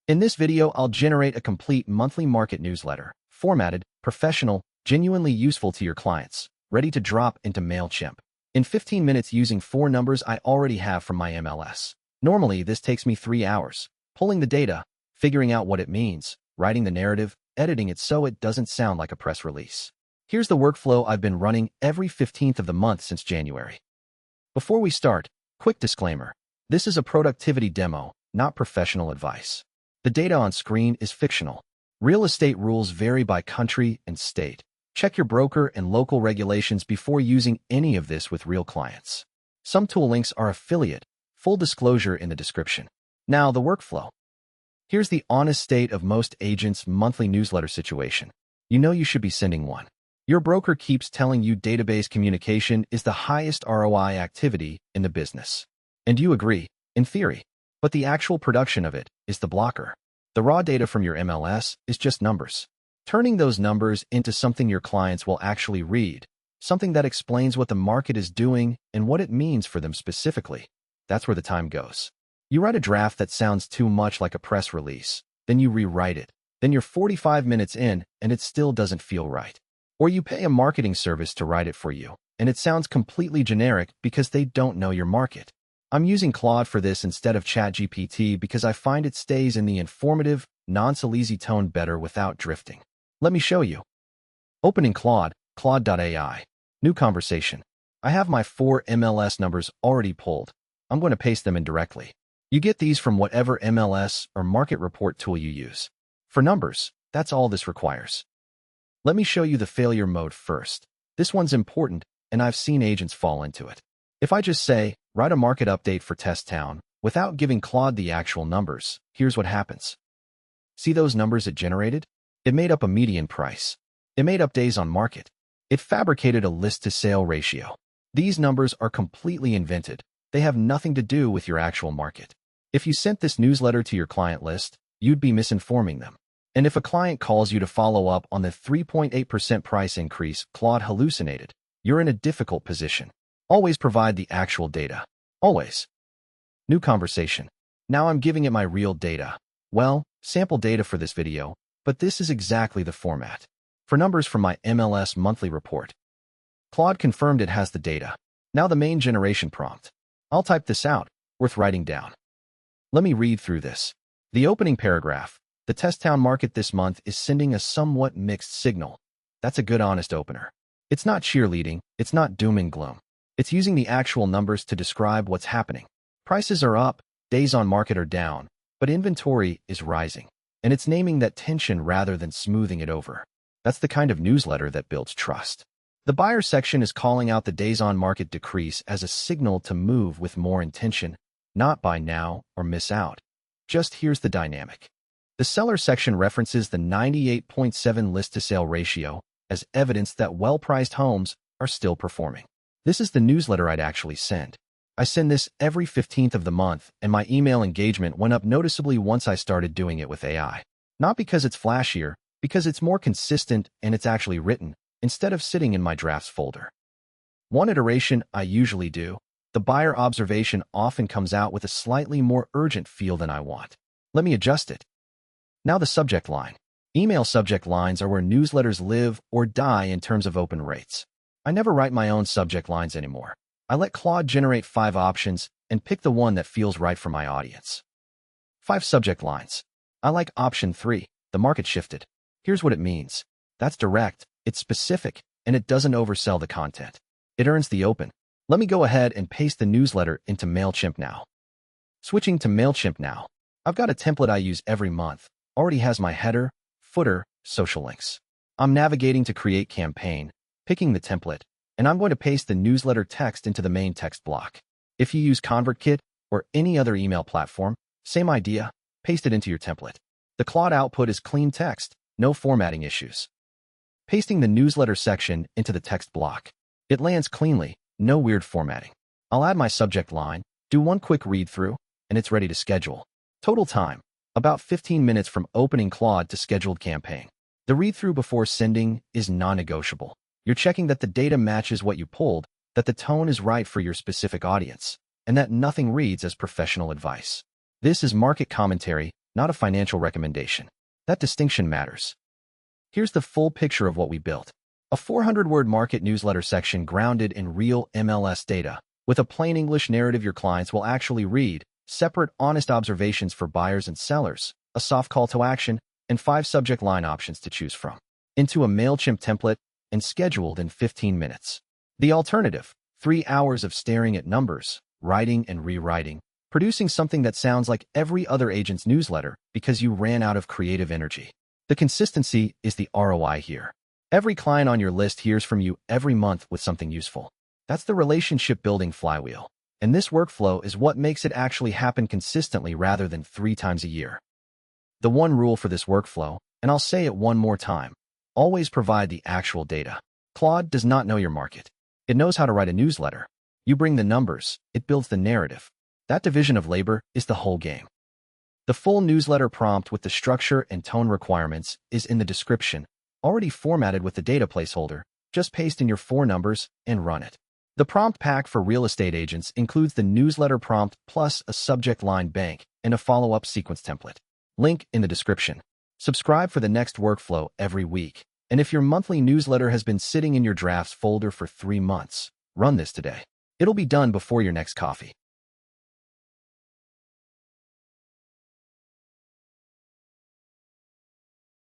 In this video, I'll generate a complete monthly market newsletter, formatted, professional, genuinely useful to your clients, ready to drop into Mailchimp. In 15 minutes using 4 numbers I already have from my MLS. Normally, this takes me 3 hours, pulling the data, figuring out what it means, writing the narrative, editing it so it doesn't sound like a press release. Here's the workflow I've been running every 15th of the month since January. Before we start, quick disclaimer. This is a productivity demo, not professional advice. The data on screen is fictional. Real estate rules vary by country and state. Check your broker and local regulations before using any of this with real clients. Some tool links are affiliate. Full disclosure in the description. Now, the workflow. Here's the honest state of most agents' monthly newsletter situation. You know you should be sending one. Your broker keeps telling you database communication is the highest ROI activity in the business. And you agree, in theory. But the actual production of it is the blocker. The raw data from your MLS is just numbers. Turning those numbers into something your clients will actually read, something that explains what the market is doing and what it means for them specifically. That's where the time goes. You write a draft that sounds too much like a press release, then you rewrite it. Then you're 45 minutes in and it still doesn't feel right. Or you pay a marketing service to write it for you, and it sounds completely generic because they don't know your market. I'm using Claude for this instead of ChatGPT because I find it stays in the informative, non-sleazy tone better without drifting. Let me show you. Opening Claude, claude.ai. New conversation. I have my 4 MLS numbers already pulled. I'm going to paste them in directly. You get these from whatever MLS or market report tool you use. For numbers, that's all this requires. Let me show you the failure mode first. This one's important, and I've seen agents fall into it. If I just say, write a market update for test town, without giving Claude the actual numbers, here's what happens. See those numbers it generated? It made up a median price. It made up days on market. It fabricated a list-to-sale ratio. These numbers are completely invented. They have nothing to do with your actual market. If you sent this newsletter to your client list, you'd be misinforming them. And if a client calls you to follow up on the 3.8% price increase Claude hallucinated, you're in a difficult position. Always provide the actual data. Always. New conversation. Now I'm giving it my real data. Well, sample data for this video, but this is exactly the format. For numbers from my MLS monthly report. Claude confirmed it has the data. Now the main generation prompt. I'll type this out, worth writing down. Let me read through this. The opening paragraph. The test town market this month is sending a somewhat mixed signal. That's a good honest opener. It's not cheerleading, it's not doom and gloom. It's using the actual numbers to describe what's happening. Prices are up, days on market are down, but inventory is rising. And it's naming that tension rather than smoothing it over. That's the kind of newsletter that builds trust. The buyer section is calling out the days on market decrease as a signal to move with more intention, not buy now or miss out. Just here's the dynamic. The seller section references the 98.7 list-to-sale ratio as evidence that well-priced homes are still performing. This is the newsletter I'd actually send. I send this every 15th of the month, and my email engagement went up noticeably once I started doing it with AI. Not because it's flashier, because it's more consistent and it's actually written, instead of sitting in my drafts folder. One iteration I usually do, the buyer observation often comes out with a slightly more urgent feel than I want. Let me adjust it. Now the subject line. Email subject lines are where newsletters live or die in terms of open rates. I never write my own subject lines anymore. I let Claude generate 5 options and pick the one that feels right for my audience. 5 subject lines. I like option 3, the market shifted. Here's what it means. That's direct, it's specific, and it doesn't oversell the content. It earns the open. Let me go ahead and paste the newsletter into Mailchimp now. Switching to Mailchimp now. I've got a template I use every month. Already has my header, footer, social links. I'm navigating to create campaign, picking the template, and I'm going to paste the newsletter text into the main text block. If you use ConvertKit or any other email platform, same idea, paste it into your template. The Claude output is clean text, no formatting issues. Pasting the newsletter section into the text block. It lands cleanly, no weird formatting. I'll add my subject line, do one quick read through, and it's ready to schedule. Total time. About 15 minutes from opening Claude to scheduled campaign. The read-through before sending is non-negotiable. You're checking that the data matches what you pulled, that the tone is right for your specific audience, and that nothing reads as professional advice. This is market commentary, not a financial recommendation. That distinction matters. Here's the full picture of what we built. A 400-word market newsletter section grounded in real MLS data, with a plain English narrative your clients will actually read, separate honest observations for buyers and sellers, a soft call to action, and 5 subject line options to choose from, into a Mailchimp template and scheduled in 15 minutes. The alternative, 3 hours of staring at numbers, writing and rewriting, producing something that sounds like every other agent's newsletter because you ran out of creative energy. The consistency is the ROI here. Every client on your list hears from you every month with something useful. That's the relationship-building flywheel. And this workflow is what makes it actually happen consistently rather than 3 times a year. The one rule for this workflow, and I'll say it one more time, always provide the actual data. Claude does not know your market. It knows how to write a newsletter. You bring the numbers, it builds the narrative. That division of labor is the whole game. The full newsletter prompt with the structure and tone requirements is in the description, already formatted with the data placeholder. Just paste in your 4 numbers and run it. The prompt pack for real estate agents includes the newsletter prompt plus a subject line bank and a follow-up sequence template. Link in the description. Subscribe for the next workflow every week. And if your monthly newsletter has been sitting in your drafts folder for 3 months, run this today. It'll be done before your next coffee.